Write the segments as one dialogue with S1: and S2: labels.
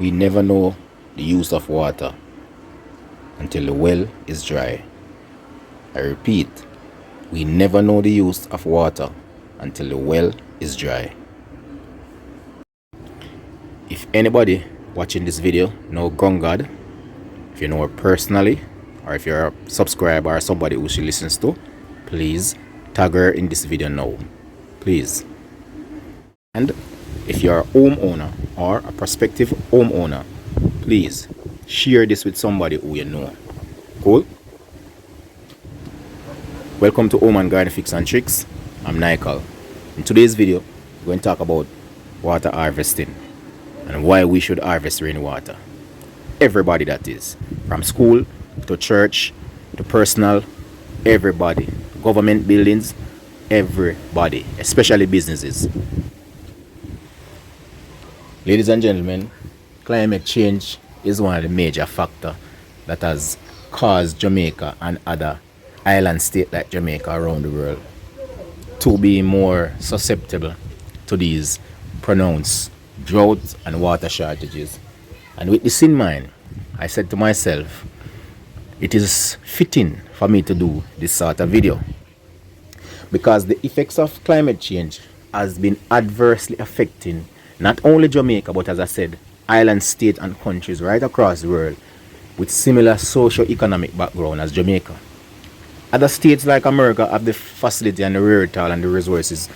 S1: We never know the use of water until the well is dry. I repeat, we never know the use of water until the well is dry. If anybody watching this video know GrungGod, if you know her personally, or if you're a subscriber or somebody who she listens to, please tag her in this video now. Please. And if you're a homeowner or a prospective homeowner, please share this with somebody who you know. Cool? Welcome to Home and Garden Fix and Tricks. I'm Nicole. In today's video, we're going to talk about water harvesting and why we should harvest rainwater. Everybody, that is, from school to church to personal, everybody, government buildings, everybody, especially businesses. Ladies and gentlemen, climate change is one of the major factors that has caused Jamaica and other island states like Jamaica around the world to be more susceptible to these pronounced droughts and water shortages. And with this in mind, I said to myself, it is fitting for me to do this sort of video because the effects of climate change has been adversely affecting not only Jamaica, but as I said, island states and countries right across the world with similar socio-economic background as Jamaica. Other states like America have the facility and the wherewithal and the resources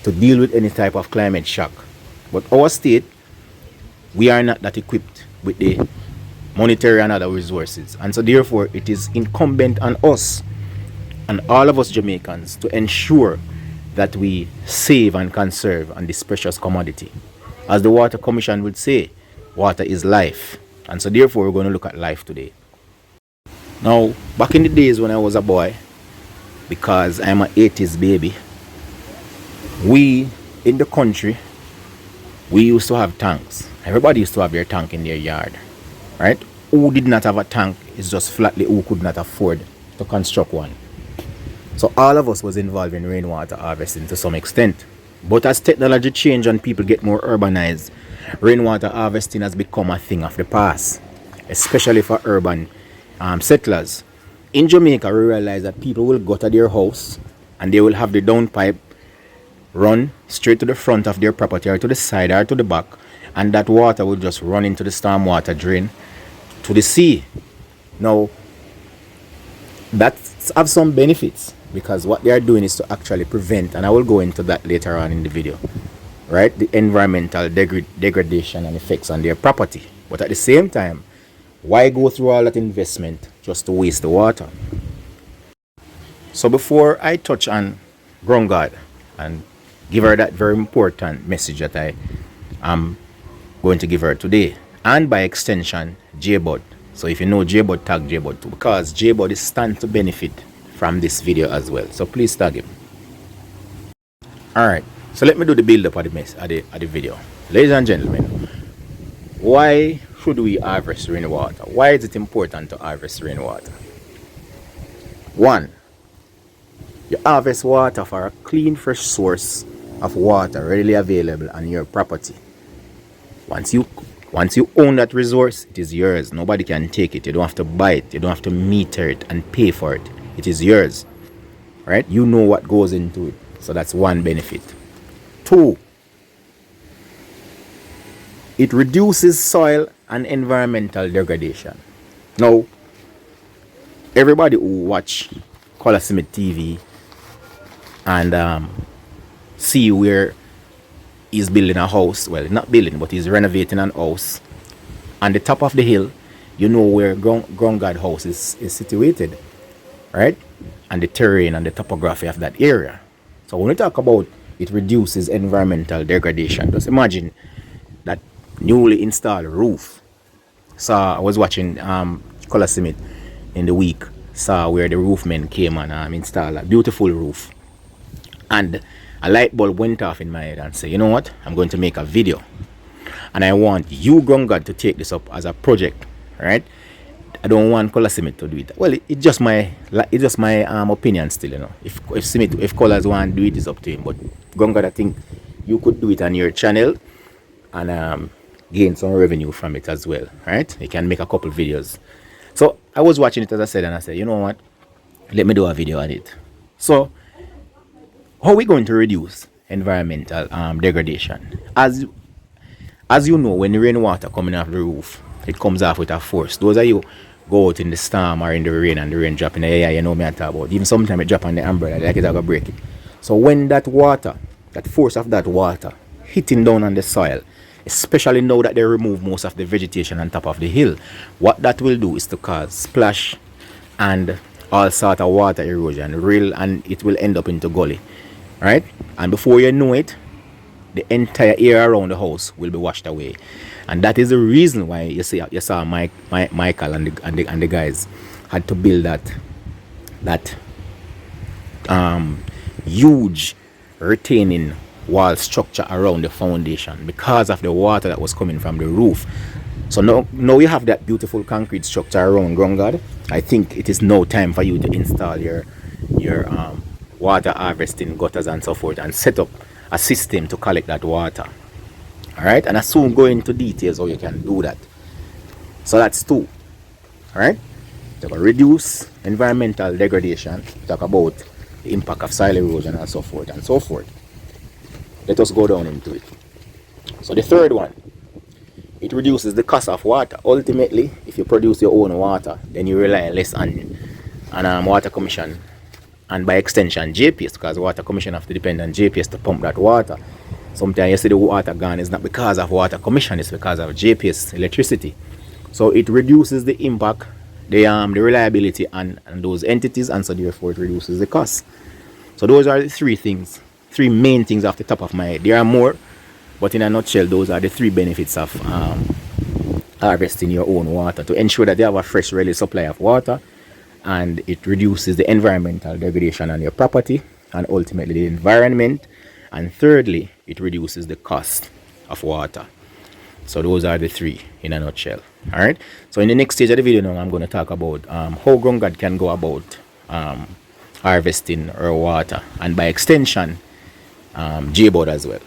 S1: to deal with any type of climate shock. But our state, we are not that equipped with the monetary and other resources. And so therefore, it is incumbent on us and all of us Jamaicans to ensure that we save and conserve on this precious commodity. As the Water Commission would say, water is life. And so therefore, we're going to look at life today. Now, back in the days when I was a boy, because I'm an 80s baby, we in the country, we used to have tanks. Everybody used to have their tank in their yard, right? Who did not have a tank is just flatly who could not afford to construct one. So all of us was involved in rainwater harvesting to some extent. But as technology change and people get more urbanized, rainwater harvesting has become a thing of the past, especially for urban settlers. In Jamaica, we realize that people will go to their house and they will have the downpipe run straight to the front of their property or to the side or to the back, and that water will just run into the stormwater drain to the sea. Now, that have some benefits because what they are doing is to actually prevent, and I will go into that later on in the video, right, the environmental degradation and effects on their property. But at the same time, why go through all that investment just to waste the water? So before I touch on GrungGod and give her that very important message that I am going to give her today, and by extension J-Bud. So if you know J-Bud, tag J-Bud too, because J-Bud is stand to benefit from this video as well. So please tag him. Alright, so let me do the build up of the video. Ladies and gentlemen, why should we harvest rainwater? Why is it important to harvest rainwater? One, you harvest water for a clean, fresh source of water readily available on your property. Once you own that resource, it is yours. Nobody can take it. You don't have to buy it. You don't have to meter it and pay for it. It is yours. Right? You know what goes into it. So that's one benefit. Two, it reduces soil and environmental degradation. Now, everybody who watch Color Summit TV and see where he's building a house, well, not building, but he's renovating an house on the top of the hill, you know where GrungGod house is situated, right? And the terrain and the topography of that area. So when we talk about it reduces environmental degradation, just imagine that newly installed roof. So I was watching Color Summit in the week, saw where the roofmen came and installed a beautiful roof, and a light bulb went off in my head and said, you know what, I'm going to make a video and I want you, GrungGod, to take this up as a project, right? I don't want Color Summit to do it. Well, it's just my opinion still, you know. If Colors want to do it, it's up to him. But GrungGod, I think you could do it on your channel and gain some revenue from it as well, right? You can make a couple videos. So I was watching it, as I said, and I said, you know what, let me do a video on it. So how are we going to reduce environmental degradation? As you know, when the rainwater coming off the roof, it comes off with a force. Those of you go out in the storm or in the rain and the rain drop in the air, you know me I talk about. Even sometimes it drop on the umbrella, like it's gonna break it. So when that water, that force of that water hitting down on the soil, especially now that they remove most of the vegetation on top of the hill, what that will do is to cause splash and all sort of water erosion, and it will end up into gully, right? And before you know it, the entire area around the house will be washed away. And that is the reason why you saw Michael and the guys had to build that huge retaining wall structure around the foundation, because of the water that was coming from the roof. So now you have that beautiful concrete structure around GroundGod. I think it is now time for you to install your water harvesting gutters and so forth, and set up a system to collect that water. Alright, and I soon go into details how you can do that. So that's two. Alright, talk about reduce environmental degradation, talk about the impact of soil erosion and so forth and so forth. Let us go down into it. So the third one, it reduces the cost of water. Ultimately, if you produce your own water, then you rely less on water commission, and by extension JPS, because water commission have to depend on JPS to pump that water. Sometimes you see the water gone, it's not because of water commission, it's because of JPS electricity. So it reduces the impact, the reliability on those entities, and so therefore it reduces the cost. So those are the three main things off the top of my head. There are more, but in a nutshell, those are the three benefits of harvesting your own water, to ensure that you have a fresh, ready supply of water, and it reduces the environmental degradation on your property and ultimately the environment. And thirdly, it reduces the cost of water. So those are the three in a nutshell. All right. So in the next stage of the video now, I'm going to talk about how GroundGod can go about harvesting our water, and by extension JBud as well.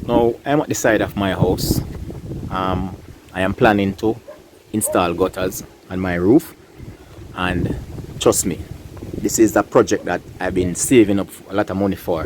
S1: Now I'm at the side of my house. I am planning to install gutters on my roof, and trust me, this is a project that I've been saving up a lot of money for,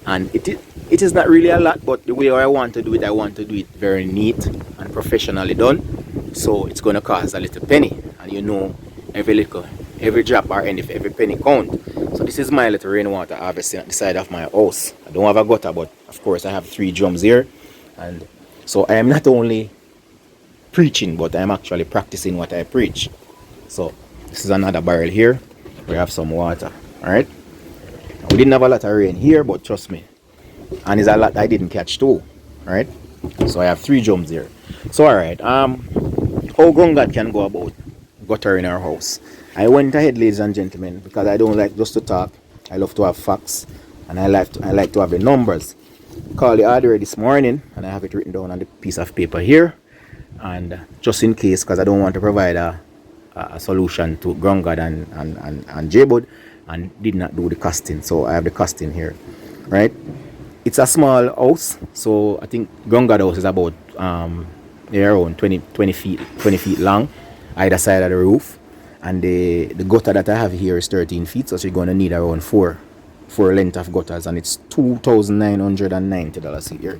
S1: and it is not really a lot, but the way I want to do it very neat and professionally done. So it's going to cost a little penny, and you know, every drop or every penny count. So this is my little rainwater harvesting at the side of my house. I don't have a gutter, but of course I have 3 drums here, and so I am not only preaching, but I'm actually practicing what I preach. So this is another barrel here. We have some water. Alright, we didn't have a lot of rain here, but trust me, and it's a lot I didn't catch too. Alright, so I have 3 drums here. So alright, how GroundGod can go about gutter in our house. I went ahead, ladies and gentlemen, because I don't like just to talk. I love to have facts, and I like to have the numbers. Call the order this morning, and I have it written down on the piece of paper here. And just in case, because I don't want to provide a solution to GroundGod and JBud, and did not do the costing, so I have the costing here. Right, it's a small house, so I think GroundGod house is about around 20 feet long either side of the roof, and the gutter that I have here is 13 feet, so you're going to need around four length of gutters, and it's $2,990 here.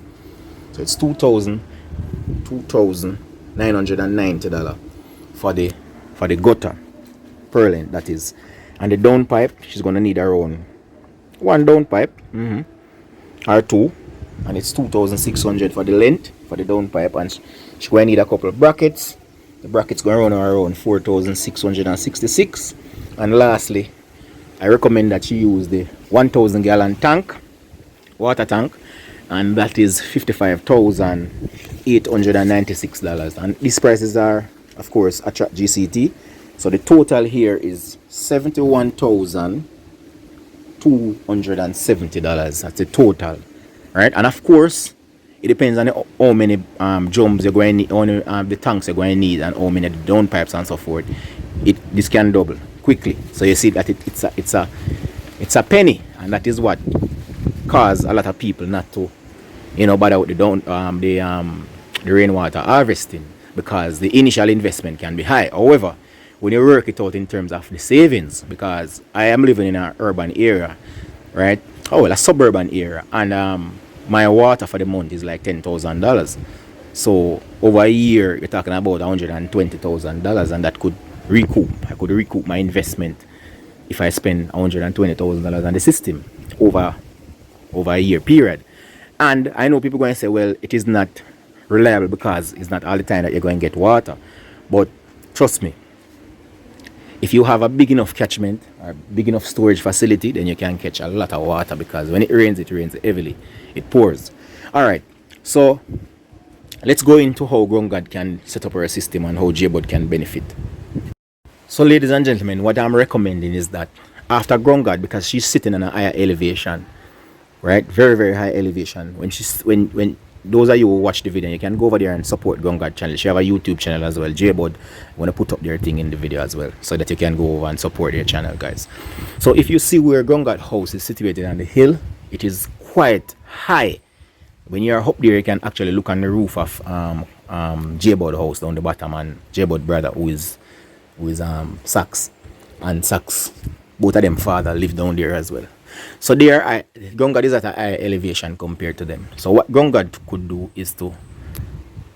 S1: So it's $2,990 for the gutter per length, that is. And the downpipe, she's going to need around 1 downpipe or 2, and it's $2,600 for the length for the downpipe, and she's going to need a couple of brackets. The brackets going to run around $4,666. And lastly, I recommend that you use the 1,000 gallon tank, water tank, and that is $55,896. And these prices are, of course, attract GCT. So the total here is $71,270. That's the total, right? And of course, it depends on how many drums you're going to need, how many the tanks you're going to need, and how many downpipes and so forth. This can double quickly. So you see that it's a penny, and that is what caused a lot of people not to you know, bother with the rainwater harvesting, because the initial investment can be high. However, when you work it out in terms of the savings, because I am living in an urban area, right? Oh well, a suburban area, and my water for the month is like $10,000. So over a year, you're talking about $120,000, and that could recoup. I could recoup my investment if I spend $120,000 on the system over a year period. And I know people going to say, well, it is not reliable because it's not all the time that you're going to get water. But trust me, if you have a big enough catchment or big enough storage facility, then you can catch a lot of water, because when it rains heavily. It pours. All right. So let's go into how Ground God can set up our system and how J-Bud can benefit. So ladies and gentlemen, what I'm recommending is that after Ground God, because she's sitting on a higher elevation, right? Very, very high elevation. When those of you who watch the video, you can go over there and support Ground God channel. She have a YouTube channel as well, J-Bud. I'm going to put up their thing in the video as well, so that you can go over and support their channel, guys. So if you see where Ground God house is situated on the hill, it is quite high. When you're up there, you can actually look on the roof of J-Bud house down the bottom, and J-Bud brother who is Sax, and Sax, both of them father live down there as well. So there, Ground God is at a high elevation compared to them. So what Ground God could do is to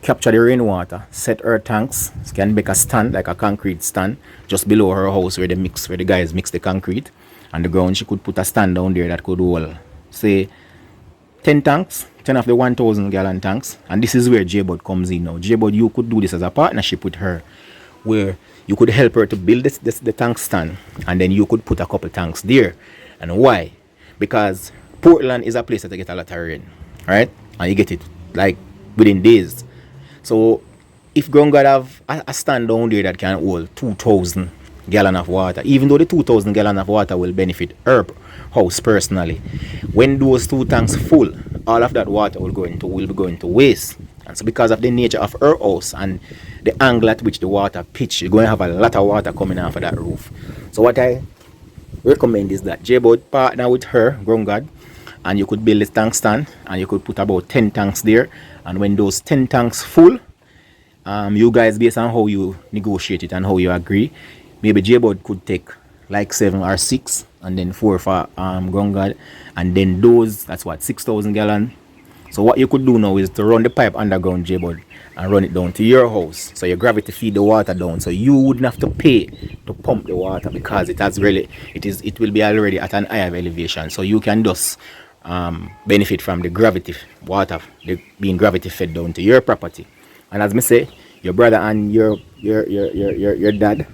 S1: capture the rainwater, set her tanks. She can make a stand, like a concrete stand, just below her house where the guys mix the concrete and the ground. She could put a stand down there that could hold, say, 10 tanks, 10 of the 1,000 gallon tanks. And this is where J-Bud comes in now. J-Bud, you could do this as a partnership with her, where you could help her to build the tank stand, and then you could put a couple tanks there. And why? Because Portland is a place that you get a lot of rain, right? And you get it like within days. So if Ground God have a stand down there that can hold 2,000 gallon of water, even though the 2,000 gallon of water will benefit her house personally, when those two tanks full, all of that water will be going to waste. And so because of the nature of her house and the angle at which the water pitch, you're going to have a lot of water coming off of that roof. So what I recommend is that J-Bud partner with her, Ground God, and you could build a tank stand, and you could put about 10 tanks there. And when those 10 tanks full, you guys, based on how you negotiate it and how you agree, maybe J-Bud could take like 7 or 6, and then 4 for Ground God, and then those, that's what, 6,000 gallon. So what you could do now is to run the pipe underground, J-Bud, and run it down to your house, so your gravity feed the water down, so you wouldn't have to pay to pump the water, because it will be already at an higher elevation. So you can just benefit from the gravity water being gravity fed down to your property. And as me say, your brother and your dad,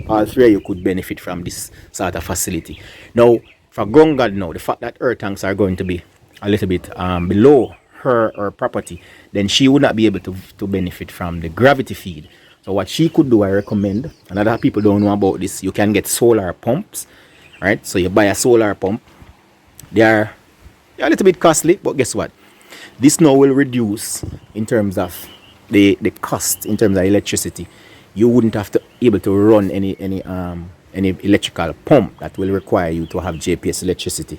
S1: all three of you could benefit from this sort of facility. Now for Ground God, now the fact that her tanks are going to be a little bit below her property, then she would not be able to benefit from the gravity feed. So what she could do, I recommend, and other people don't know about this, you can get solar pumps, right? So you buy a solar pump. They are a little bit costly, but guess what? This now will reduce in terms of the cost in terms of electricity. You wouldn't have to able to run any electrical pump that will require you to have JPS electricity,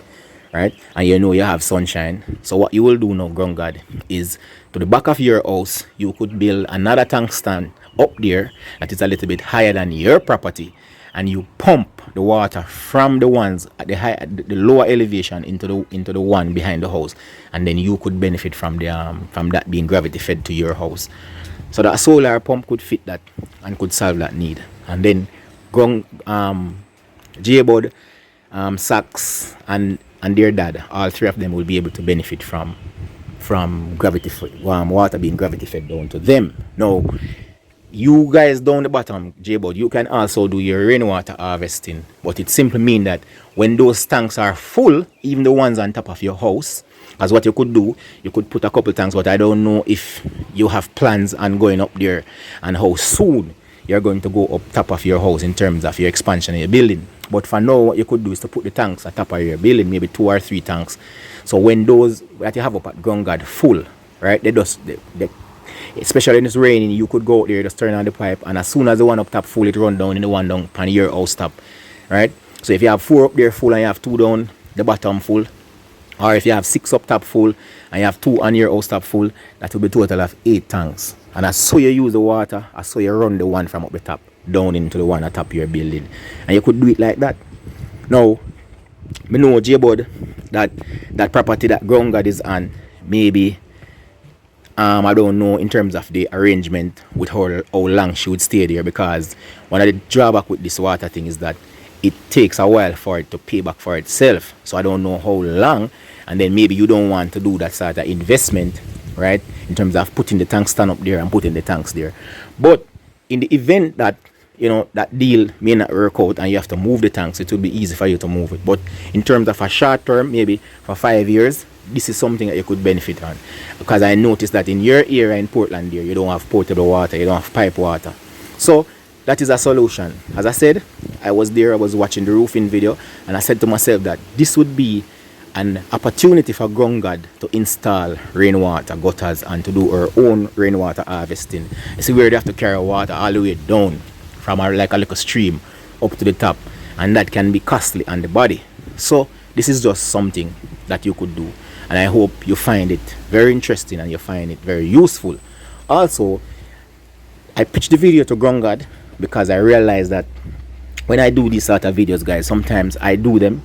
S1: right? And you know you have sunshine. So what you will do now, Ground God, is to the back of your house, you could build another tank stand up there that is a little bit higher than your property, and you pump the water from the ones at the lower elevation into the one behind the house, and then you could benefit from that being gravity fed to your house. So that solar pump could fit that and could solve that need. And then J-Bud, Sax, and their dad, all three of them will be able to benefit from gravity water being gravity fed down to them. Now, you guys down the bottom, J-Bud, you can also do your rainwater harvesting, but it simply means that when those tanks are full, even the ones on top of your house, as what you could do, you could put a couple tanks, but I don't know if you have plans on going up there and how soon you're going to go up top of your house in terms of your expansion of your building. But for now, what you could do is to put the tanks at top of your building, maybe 2 or 3 tanks. So when those that you have up at Ground God full, right, especially when it's raining, you could go out there, just turn on the pipe, and as soon as the one up top full, it run down in the one down on your house top, right? So if you have 4 up there full and you have 2 down the bottom full, Or if you have 6 up top full and you have 2 on your house top full, that will be a total of 8 tanks. And as so you use the water, as so you run the one from up the top down into the one atop your building. And you could do it like that. Now, me know J-Bud that property that Ground God is on, maybe I don't know in terms of the arrangement with how long she would stay there, because one of the drawback with this water thing is that it takes a while for it to pay back for itself. So I don't know how long, and then maybe you don't want to do that sort of investment, right, in terms of putting the tank stand up there and putting the tanks there. But in the event that that deal may not work out and you have to move the tanks, it will be easy for you to move it. But in terms of a short term, maybe for 5 years, this is something that you could benefit on, because I noticed that in your area in Portland there, you don't have potable water, you don't have pipe water. So that is a solution. As I said, I was there, I was watching the roofing video, and I said to myself that this would be an opportunity for Ground God to install rainwater gutters and to do our own rainwater harvesting. You see where they have to carry water all the way down from like a little stream up to the top, and that can be costly on the body. So this is just something that you could do, and I hope you find it very interesting and you find it very useful. Also, I pitched the video to Ground God because I realized that when I do these sort of videos, guys, sometimes I do them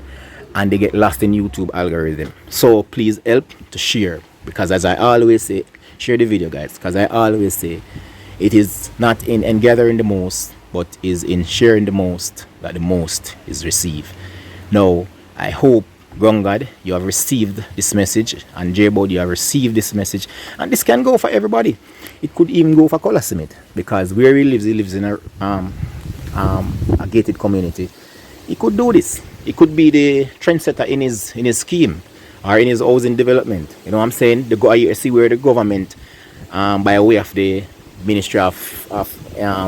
S1: and they get lost in YouTube algorithm. So please help to share, because as I always say, share the video, guys, because I always say it is not in gathering the most, but is in sharing the most that the most is received. Now, I hope, Ground God, you have received this message, and J-Bud, you have received this message, and this can go for everybody. It could even go for Color Smith, because where he lives in a gated community. He could do this. He could be the trendsetter in his scheme or in his housing development. You know what I'm saying? You see where the government, by way of the Ministry of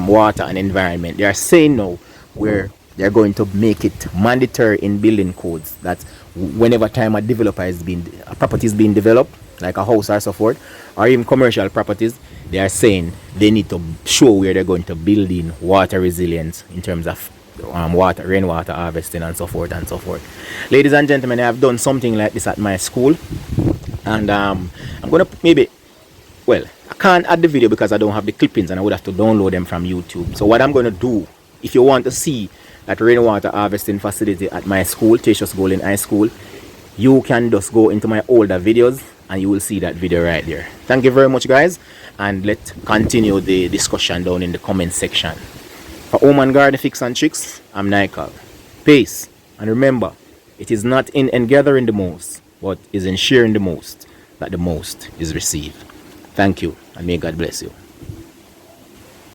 S1: Water and Environment, they are saying now where they're going to make it mandatory in building codes that whenever time a property is being developed, like a house or so forth, or even commercial properties, they are saying they need to show where they're going to build in water resilience in terms of rainwater harvesting and so forth and so forth. Ladies and gentlemen, I have done something like this at my school, and I'm gonna I can't add the video because I don't have the clippings and I would have to download them from YouTube. So what I'm going to do, if you want to see that rainwater harvesting facility at my school, Tertius Golden High School, you can just go into my older videos and you will see that video right there. Thank you very much, guys, and let's continue the discussion down in the comment section. For Home and Garden Fix and Tricks, I'm Nikal. Peace, and remember, it is not in gathering the most, but is in sharing the most that the most is received. Thank you, and may God bless you.